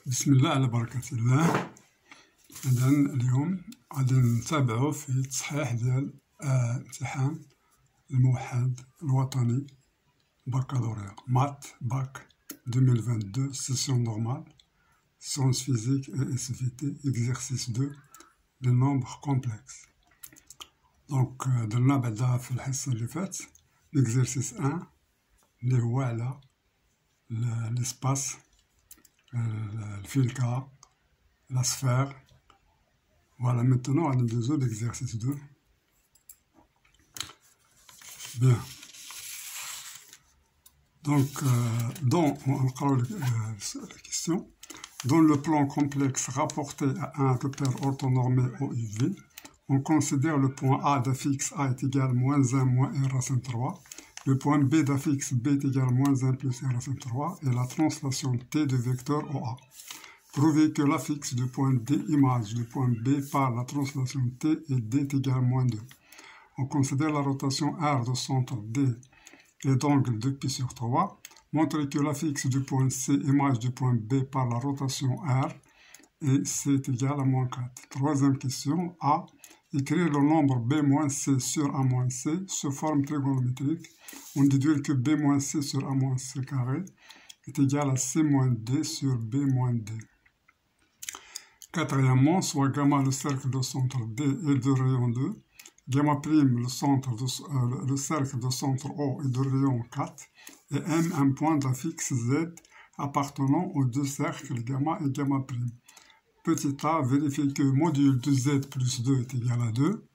بسم الله على بركة الله. إذا اليوم غادي نتابعو في التصحيح ديال امتحان الموحد الوطني بكالوريا مات باك 2022 سيسيون نورمال sciences physiques et SVT exercice 2 des nombres complexes. دونك درنا بعدا في الحصة اللي فات l'exercice 1 اللي هو على l'espace, le filka, la sphère. Voilà, maintenant on a besoin de l'exercice 2. Bien. Donc, on la question. Dans le plan complexe rapporté à un repère orthonormé OUV, on considère le point A d'affixe A est égal à moins 1 moins R racine 3. Le point B d'affixe B est égal à moins 1 plus R racine 3 et la translation T de vecteur OA. Prouver que l'affixe du point D image du point B par la translation T et D est égal à moins 2. On considère la rotation R de centre D et d'angle de pi sur 3. Montrer que l'affixe du point C image du point B par la rotation R et C est égal à moins 4. Troisième question, A. Écrire le nombre B moins C sur A moins C sous forme trigonométrique. On déduit que B moins C sur A moins C carré est égal à C moins D sur B moins D. Quatrièmement, soit gamma le cercle de centre D et de rayon 2, gamma prime le cercle de centre O et de rayon 4, et M un point d'affixe Z appartenant aux deux cercles gamma et gamma prime. Petit a, vérifier que module de Z plus 2 est égal à 2.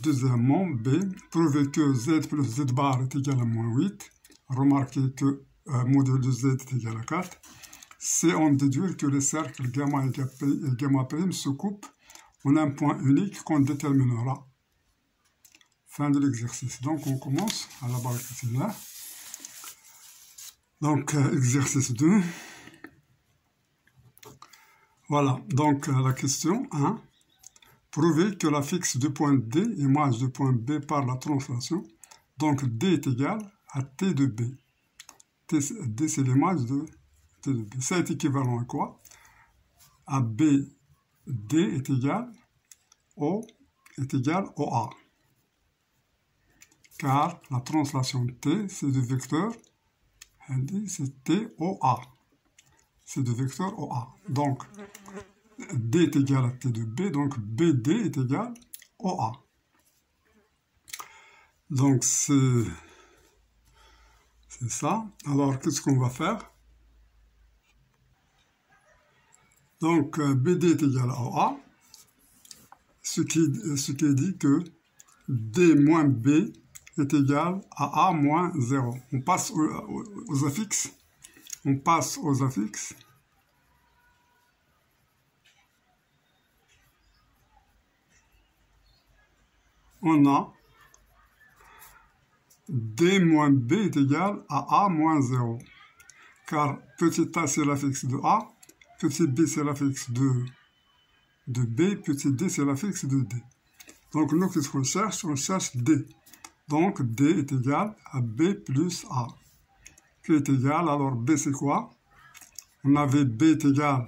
Deuxièmement, B, prouver que Z plus Z bar est égal à moins 8. Remarquez que module de Z est égal à 4. C, on déduit que les cercles gamma et gamma prime se coupent en un point unique qu'on déterminera. Fin de l'exercice. Donc, on commence à la barre. Donc, exercice 2. Voilà, donc la question 1. Prouver que l'affixe du point D image du point B par la translation. Donc D est égal à T de B. D c'est l'image de T de B. Ça est équivalent à quoi? À B, D est égal OA. Car la translation T c'est du vecteur, c'est TOA. C'est de vecteur OA. Donc, D est égal à T de B, donc BD est égal à OA. Donc, c'est ça. Alors, qu'est-ce qu'on va faire? Donc, BD est égal à OA, ce qui dit que D moins B est égal à A moins 0. On passe aux affixes. On a D moins B est égal à A moins 0. Car petit a c'est l'affixe de A, petit b c'est l'affixe de B, petit d c'est l'affixe de D. Donc nous, qu'est-ce qu'on cherche? On cherche D. Donc D est égal à B plus A. Qui est égal, alors B c'est quoi? On avait B est égal à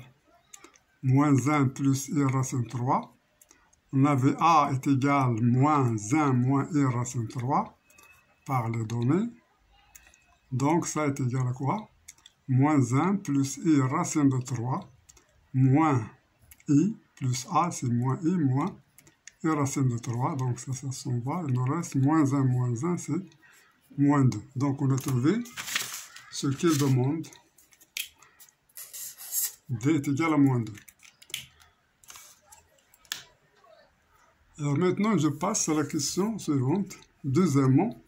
moins 1 plus I racine 3. On avait A est égal à moins 1 moins I racine 3 par les données. Donc ça est égal à quoi? Moins 1 plus I racine de 3 moins I plus A c'est moins I moins I racine de 3. Donc ça s'en va. Il nous reste moins 1 c'est moins 2. Donc on a trouvé ce qu'il demande. D est égal à moins 2. Alors maintenant, je passe à la question suivante. Deuxièmement,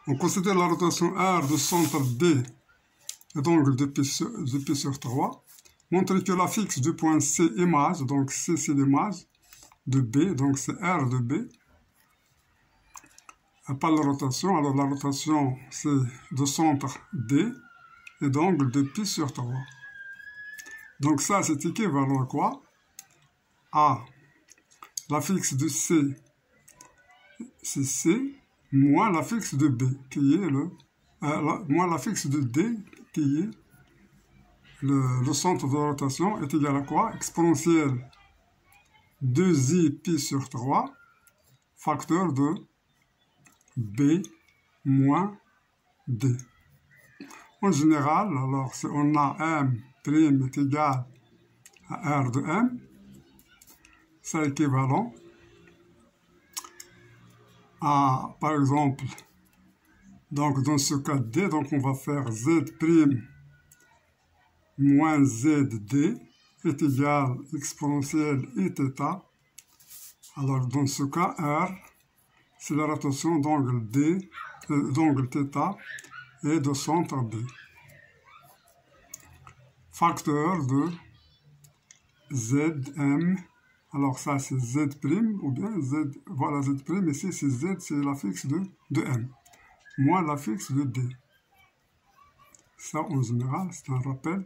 on considère la rotation R de centre D et d'angle de pi sur 3. Montrer que l'affixe du point C image, donc C c'est l'image de B, donc c'est R de B. Pas la rotation, alors la rotation c'est de centre D et d'angle de pi sur 3. Donc ça c'est équivalent à quoi? À l'affixe de C, c'est C, moins l'affixe de B, qui est moins l'affixe de D, qui est le centre de rotation est égal à quoi? Exponentielle 2i pi sur 3, facteur de b moins d. En général, alors si on a m' est égal à r de m, c'est équivalent à, par exemple, donc dans ce cas d, donc on va faire z' moins zd est égal à exponentielle iθ. Alors dans ce cas, r, c'est la rotation d'angle d, d'angle θ et de centre b. Facteur de zm, alors ça c'est z' ou bien z, voilà z', ici c'est z, c'est l'affixe de m, moins l'affixe de d. Ça en général, c'est un rappel.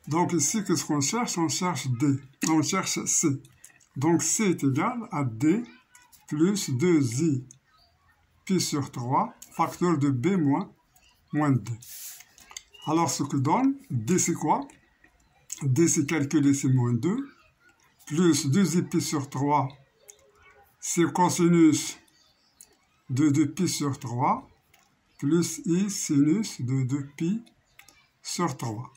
Donc ici, qu'est-ce qu'on cherche? On cherche d, on cherche c. Donc c est égal à d plus 2i pi sur 3, facteur de b moins d. Alors ce que donne, d c'est quoi? D c'est calculé, c'est moins 2, plus 2i pi sur 3, c'est cosinus de 2pi sur 3, plus i sinus de 2pi sur 3.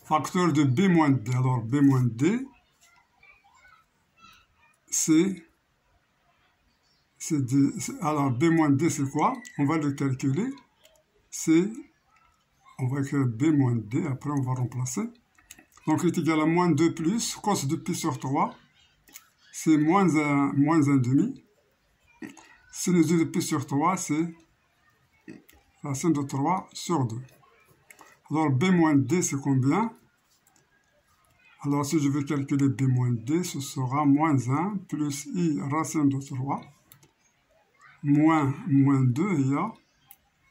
Facteur de b moins d. Alors b moins d, alors b moins d c'est quoi? On va le calculer. On va écrire b moins d, après on va remplacer. Donc il est égal à moins 2 plus cos de pi sur 3, c'est moins 1,5. Sinus de pi sur 3, c'est racine de 3 sur 2. Alors b moins d c'est combien? Alors si je veux calculer b moins d, ce sera moins 1 plus i racine de 3, moins 2, il y a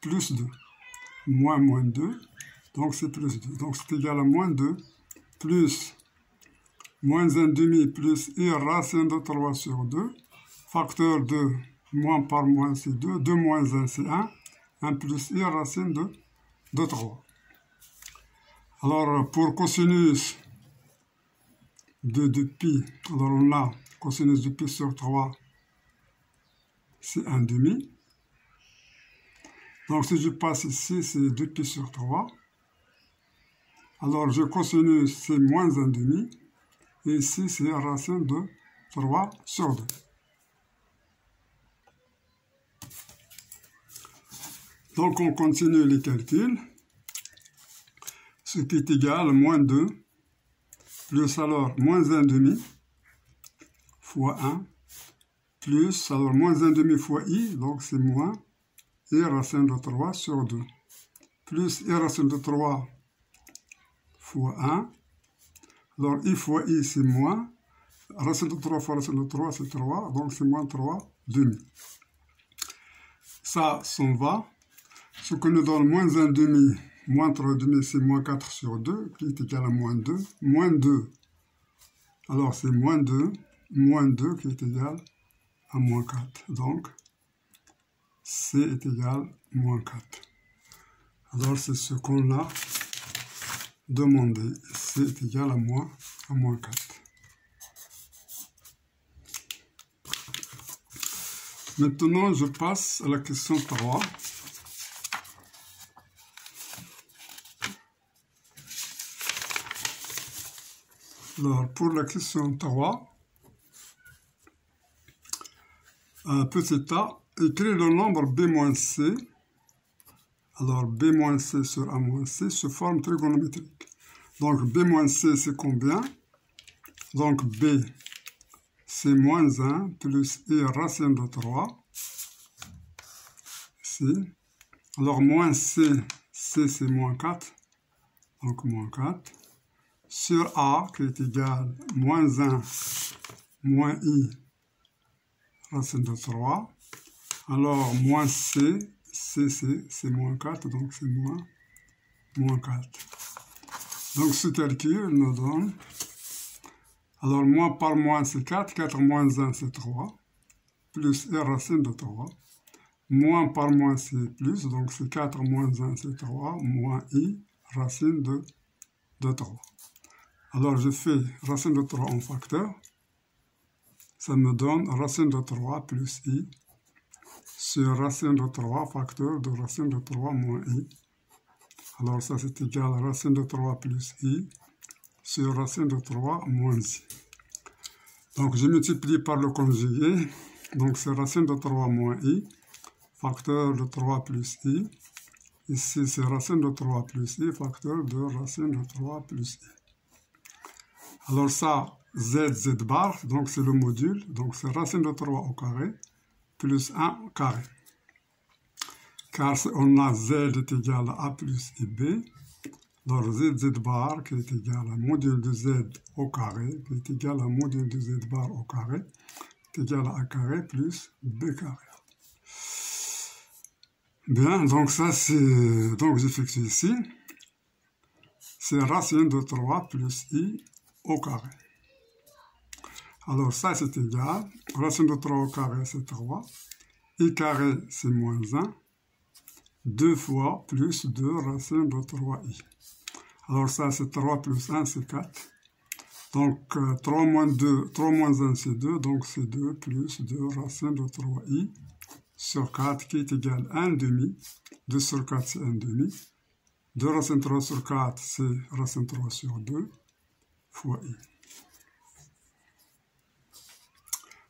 plus 2. Moins 2, donc c'est plus 2. Donc c'est égal à moins 2 plus moins 1,5 plus i racine de 3 sur 2. Facteur de moins par moins c'est 2. 2 moins 1 c'est 1. 1 plus i racine de 3. Alors pour cosinus de 2pi, alors on a cosinus de pi sur 3, c'est 1,5. Donc si je passe ici, c'est 2pi sur 3. Alors je cosinus, c'est moins 1,5. Et ici, c'est racine de 3 sur 2. Donc on continue les calculs. Ce qui est égal à moins 2 plus alors moins 1,5 fois 1 plus alors moins 1,5 fois i, donc c'est moins i racine de 3 sur 2 plus i racine de 3 fois 1. Alors i fois i c'est moins, racine de 3 fois racine de 3 c'est 3, donc c'est moins 3 demi. Ça s'en va. Ce que nous donne moins 1,5, moins 3 demi, c'est moins 4 sur 2, qui est égal à moins 2. Moins 2, alors c'est moins 2 qui est égal à moins 4. Donc, C est égal à moins 4. Alors c'est ce qu'on a demandé. C est égal à moins 4. Maintenant, je passe à la question 3. Alors, pour la question 3, petit a, écrit le nombre b-c. Alors, b-c sur a-c se forme trigonométrique. Donc, b-c, c'est combien? Donc, b, c'est moins 1 plus i racine de 3. Ici. Alors, moins c, c'est moins 4. Donc, moins 4. Sur a, qui est égal à moins 1 moins i racine de 3. Alors, moins c, c'est moins 4, donc c'est moins 4. Donc, ce calcul nous donne, alors, moins par moins, c'est 4, 4 moins 1, c'est 3. plus i racine de 3. Moins par moins, c'est plus, donc c'est 4 moins 1, c'est 3, moins i racine de 3. Alors je fais racine de 3 en facteur. Ça me donne racine de 3 plus i sur racine de 3 facteur de racine de 3 moins i. Alors ça c'est égal à racine de 3 plus i sur racine de 3 moins i. Donc je multiplie par le conjugué. Donc c'est racine de 3 moins i, facteur de 3 plus i. Ici c'est racine de 3 plus i, facteur de racine de 3 plus i. Alors ça, z bar, donc c'est le module, donc c'est racine de 3 au carré, plus 1 au carré. Car on a z est égal à a plus ib, alors z bar qui est égal à module de z au carré, qui est égal à module de z bar au carré, est égal à a carré plus b carré. Bien, donc ça c'est, donc j'effectue ici, c'est racine de 3 plus i au carré. Alors ça c'est égal, racine de 3 au carré c'est 3, i carré c'est moins 1, 2 fois plus 2 racine de 3i. Alors ça c'est 3 plus 1 c'est 4, donc 3 moins 2, 3 moins 1 c'est 2, donc c'est 2 plus 2 racine de 3i sur 4 qui est égal à 1 demi, 2 sur 4 c'est 1 demi, 2 racine 3 sur 4 c'est racine 3 sur 2 fois i.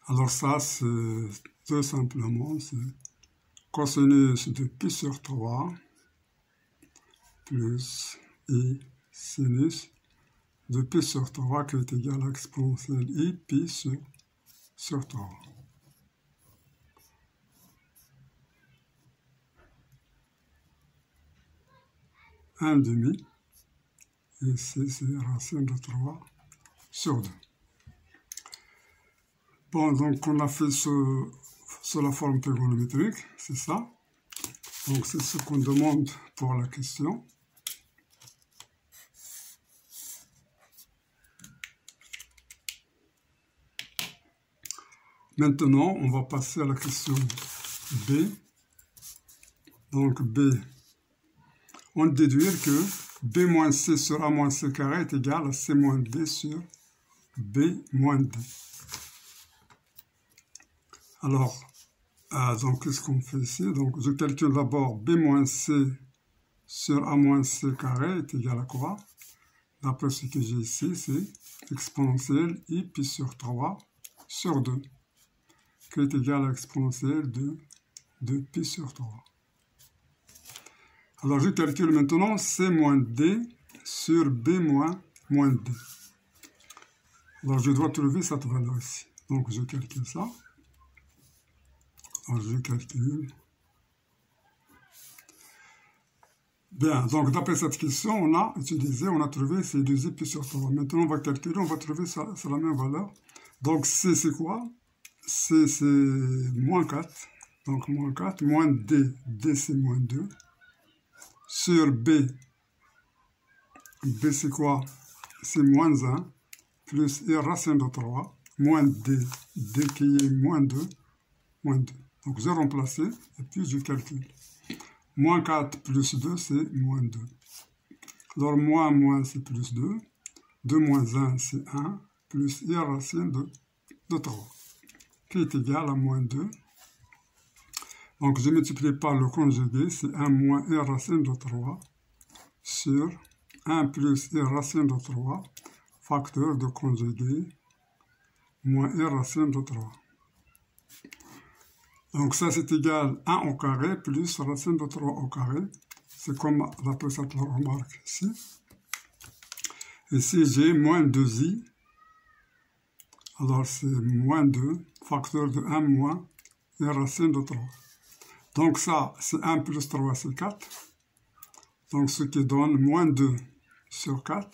Alors ça, c'est tout simplement, c'est cosinus de pi sur 3 plus i sinus de pi sur 3 qui est égal à exponentielle i pi sur 3. Un demi, ici c'est racine de 3 sur 2. Bon, donc on a fait sur la forme trigonométrique, c'est ça. Donc c'est ce qu'on demande pour la question. Maintenant, on va passer à la question B. Donc B, on déduire que B moins C sur A moins C carré est égal à C moins D sur B moins D. Alors, donc qu'est-ce qu'on fait ici? Donc je calcule d'abord B moins C sur A moins C carré est égal à quoi? D'après ce que j'ai ici, c'est exponentielle I pi sur 3 sur 2, qui est égal à exponentielle de pi sur 3. Alors je calcule maintenant C moins D sur B moins D. Alors je dois trouver cette valeur ici. Donc je calcule ça. Alors je calcule. Bien, donc d'après cette question, on a utilisé, on a trouvé ces 2i pi sur 3. Maintenant on va calculer, on va trouver ça, c'est la même valeur. Donc C c'est quoi? C c'est moins 4. Donc moins 4, moins D, D c'est moins 2. Sur B, B c'est quoi? C'est moins 1, plus I racine de 3, moins D, D qui est moins 2, moins 2. Donc j'ai remplacé, et puis je calcule. Moins 4 plus 2, c'est moins 2. Alors moins c'est plus 2. 2 moins 1, c'est 1, plus I racine de 3, qui est égal à moins 2. Donc je multiplie par le conjugué, c'est 1 moins I racine de 3 sur 1 plus I racine de 3, facteur de conjugué, moins I racine de 3. Donc ça c'est égal à 1 au carré plus racine de 3 au carré. C'est comme d'après cette remarque ici. Ici j'ai moins 2i. Alors c'est moins 2, facteur de 1 moins I racine de 3. Donc ça, c'est 1 plus 3, c'est 4. Donc ce qui donne moins 2 sur 4.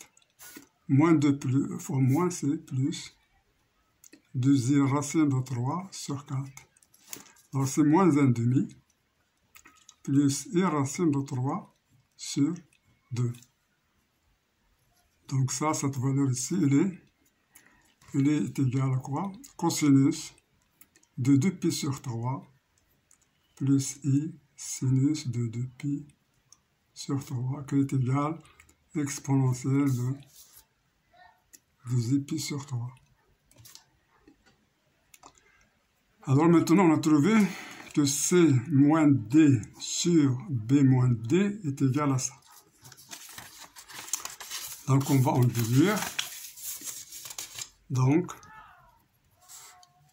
Moins 2 plus, fois moins, c'est plus 2i racine de 3 sur 4. Alors c'est moins 1 demi, plus I racine de 3 sur 2. Donc ça, cette valeur ici, elle est égale à quoi? Cosinus de 2pi sur 3 plus I sinus de 2pi sur 3 qui est égal à exponentielle de 2pi sur 3. Alors maintenant, on a trouvé que C moins D sur B moins D est égal à ça. Donc, on va en déduire. Donc,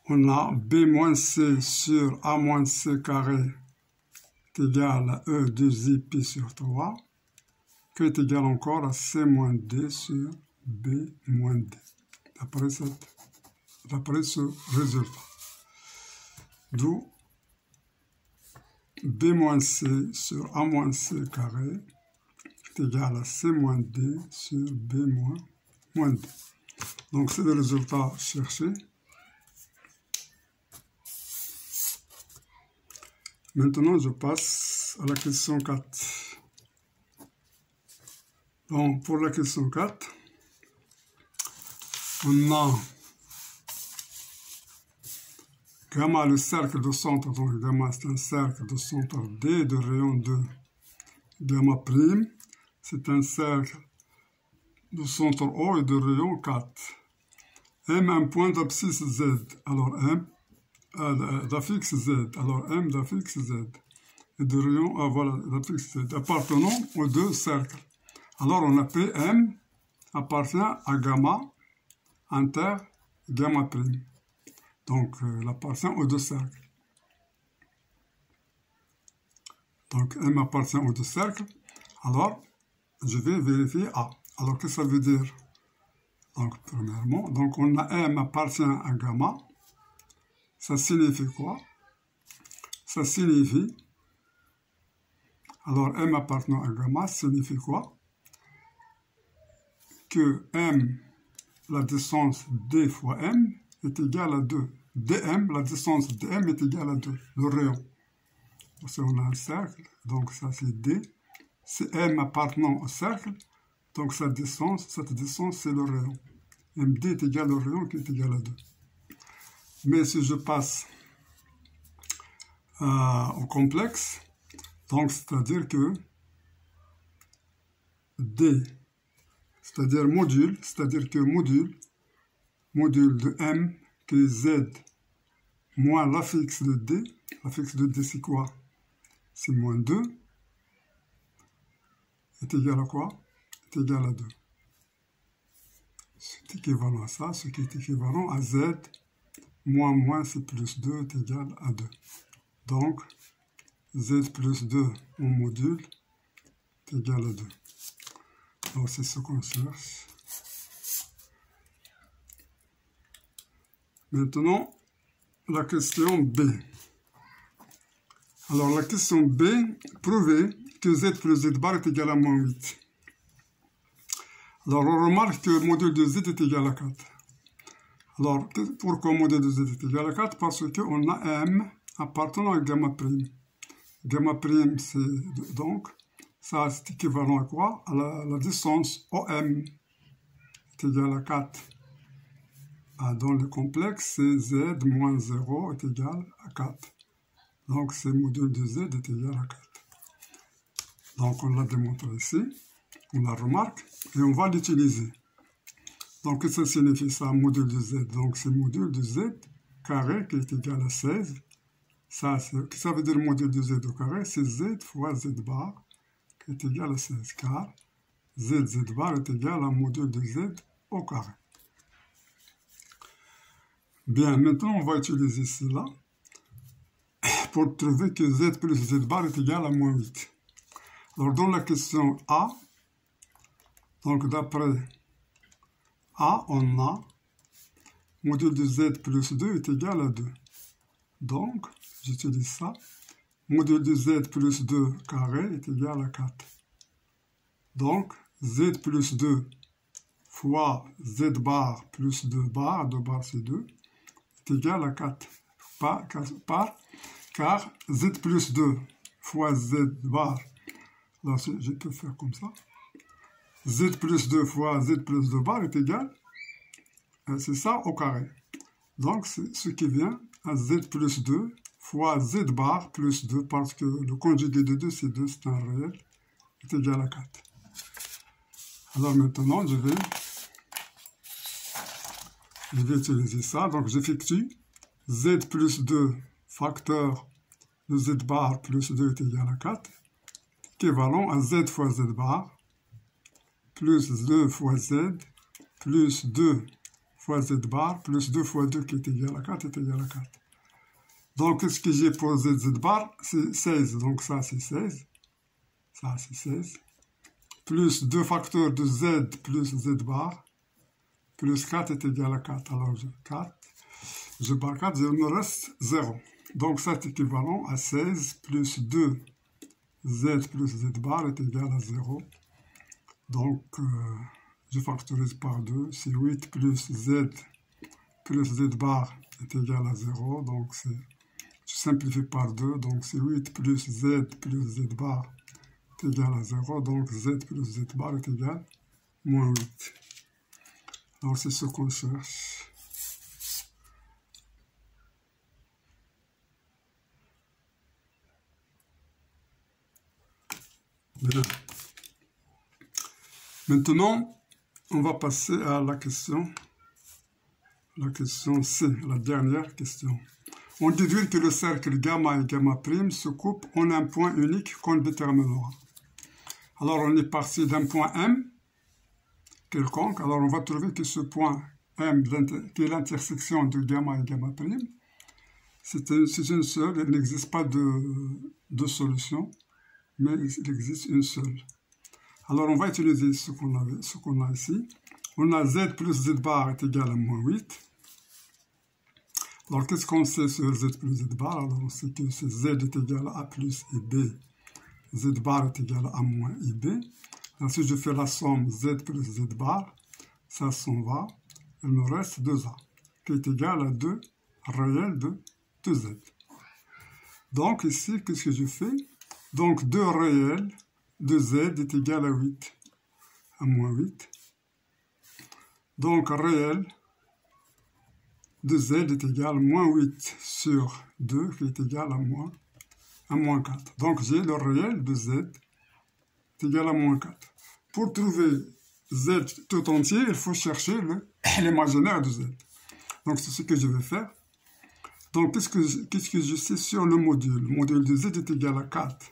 on a B moins C sur A moins C carré est égal à E 2I pi sur 3, qui est égal encore à C moins D sur B moins D, d'après ce résultat. D'où B moins C sur A moins C carré est égal à C moins D sur B moins D. Donc, c'est le résultat cherché. Maintenant, je passe à la question 4. Donc, pour la question 4, on a gamma, le cercle de centre, donc gamma c'est un cercle de centre D de rayon 2. Gamma prime, c'est un cercle de centre O et de rayon 4. M, un point d'abscisse Z, alors M d'affixe Z, alors M d'affixe Z, et de rayon, voilà, d'affixe Z, appartenant aux deux cercles. Alors on a PM appartient à gamma inter gamma prime. Donc, il appartient aux deux cercles. Donc, M appartient aux deux cercles. Alors, je vais vérifier A. Alors, qu'est-ce que ça veut dire? Donc, premièrement, donc on a M appartient à gamma. Ça signifie quoi? Ça signifie, alors M appartenant à gamma signifie quoi? Que M, la distance D fois M, est égale à 2. dm, la distance dm est égale à 2, le rayon. Parce qu'on a un cercle, donc ça c'est D. C'est M appartenant au cercle, donc cette distance c'est le rayon. MD est égal au rayon qui est égal à 2. Mais si je passe au complexe, donc c'est-à-dire que D, c'est-à-dire module, c'est-à-dire que module de M qui est Z moins l'affixe de D. L'affixe de D c'est quoi? C'est moins 2 est égal à quoi? Est égal à 2. C'est équivalent à ça, ce qui est équivalent à Z moins c'est plus 2 est égal à 2. Donc, Z plus 2 en module est égal à 2. Donc, c'est ce qu'on cherche. Maintenant, la question B. Alors, la question B, prouver que Z plus Z bar est égal à moins 8. Alors, on remarque que le module de Z est égal à 4. Alors, pourquoi le module de Z est égal à 4? Parce qu'on a M appartenant à gamma prime. Gamma prime, c'est donc, ça c'est équivalent à quoi? À la distance OM est égale à 4. Dans le complexe, c'est Z moins 0 est égal à 4. Donc, ce module de Z est égal à 4. Donc, on l'a démontré ici, on la remarque, et on va l'utiliser. Donc, qu'est-ce que ça signifie ça, module de Z? Donc, c'est module de Z carré qui est égal à 16. Ça veut dire module de Z au carré? C'est Z fois Z bar qui est égal à 16, car Z bar est égal à module de Z au carré. Bien, maintenant, on va utiliser cela pour trouver que Z plus Z bar est égal à moins 8. Alors, dans la question A, donc d'après A, on a module de Z plus 2 est égal à 2. Donc, j'utilise ça. Module de Z plus 2 carré est égal à 4. Donc, Z plus 2 fois Z bar plus 2 bar c'est 2, est égal à 4. Car Z plus 2 fois Z bar, là je peux faire comme ça, Z plus 2 fois Z plus 2 bar est égal, c'est ça au carré. Donc c'est ce qui vient à z plus 2 fois z bar plus 2, parce que le conjugué de 2, c'est 2, c'est un réel, est égal à 4. Alors maintenant, je vais utiliser ça. Donc j'effectue z plus 2 facteur de z bar plus 2 est égal à 4, équivalent à z fois z bar plus 2 fois z plus 2 fois z bar plus 2 fois 2 qui est égal à 4 est égal à 4. Donc ce que j'ai pour z bar, c'est 16. Donc ça c'est 16. Ça c'est 16. Plus 2 facteurs de z plus z bar plus 4 est égal à 4. Alors je barre 4, il me reste 0. Donc ça est équivalent à 16 plus 2 z plus z bar est égal à 0. Donc je factorise par 2, c'est 8 plus z bar est égal à 0. Donc je simplifie par 2, donc c'est 8 plus z bar est égal à 0. Donc z plus z bar est égal à moins 8. Donc c'est ce qu'on cherche. Bien. Maintenant, on va passer à la question C, la dernière question. On déduit que le cercle gamma et gamma prime se coupent en un point unique qu'on déterminera. Alors on est parti d'un point M quelconque. Alors on va trouver que ce point M, qui est l'intersection de gamma et gamma prime, c'est une seule, il n'existe pas de solution, mais il existe une seule. Alors on va utiliser ce qu'on a ici. On a z plus z bar est égal à moins 8. Alors qu'est-ce qu'on sait sur z plus z bar? Alors on sait que z est égal à a plus ib. Z bar est égal à a moins ib. Ensuite je fais la somme z plus z bar. Ça s'en va. Il me reste 2a, qui est égal à 2 réel de 2z. Donc ici, qu'est-ce que je fais? Donc 2 réel de z est égal à 8, à moins 8. Donc réel de z est égal à moins 8 sur 2, qui est égal à moins 4. Donc j'ai le réel de z est égal à moins 4. Pour trouver z tout entier, il faut chercher l'imaginaire de z. Donc c'est ce que je vais faire. Donc qu'est-ce que je sais sur le module? Le module de z est égal à 4.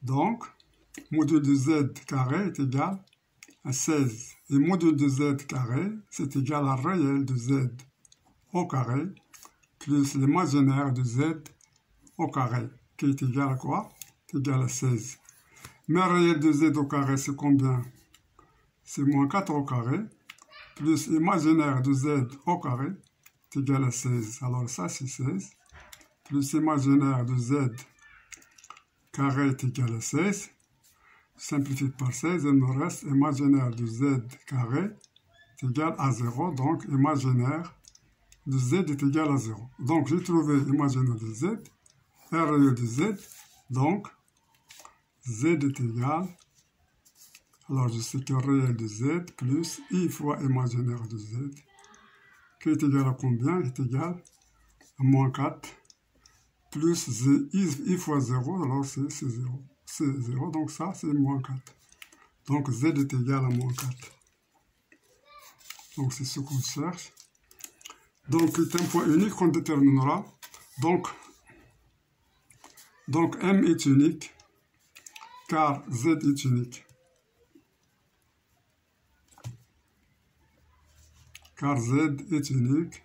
Donc, module de z carré est égal à 16. Et module de z carré, c'est égal à réel de z au carré, plus l'imaginaire de z au carré, qui est égal à quoi? C'est égal à 16. Mais réel de z au carré, c'est combien? C'est moins 4 au carré, plus l'imaginaire de z au carré, c'est égal à 16. Alors ça, c'est 16. Plus l'imaginaire de z carré est égal à 16. Simplifie par 16, il me reste imaginaire de z carré est égal à 0. Donc, imaginaire de z est égal à 0. Donc, j'ai trouvé imaginaire de z, R réel de z. Donc, z est égal, alors je sais que réel de z plus i fois imaginaire de z, qui est égal à combien? Est égal à moins 4. Plus i fois 0, alors c'est 0. C'est 0, donc ça c'est moins 4. Donc z est égal à moins 4. Donc c'est ce qu'on cherche. Donc c'est un point unique qu'on déterminera. Donc M est unique, car z est unique. Car z est unique,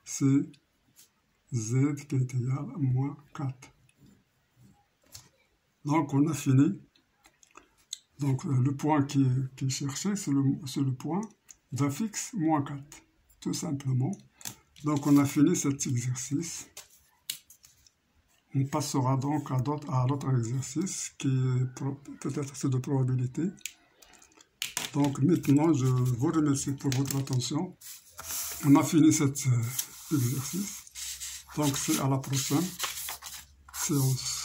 c'est z qui est égal à moins 4. Donc on a fini. Donc le point qui est cherché, c'est le point d'affixe moins 4, tout simplement. Donc on a fini cet exercice. On passera donc à l'autre exercice qui est peut-être c'est de probabilité. Donc maintenant je vous remercie pour votre attention. On a fini cet exercice. Donc c'est à la prochaine séance.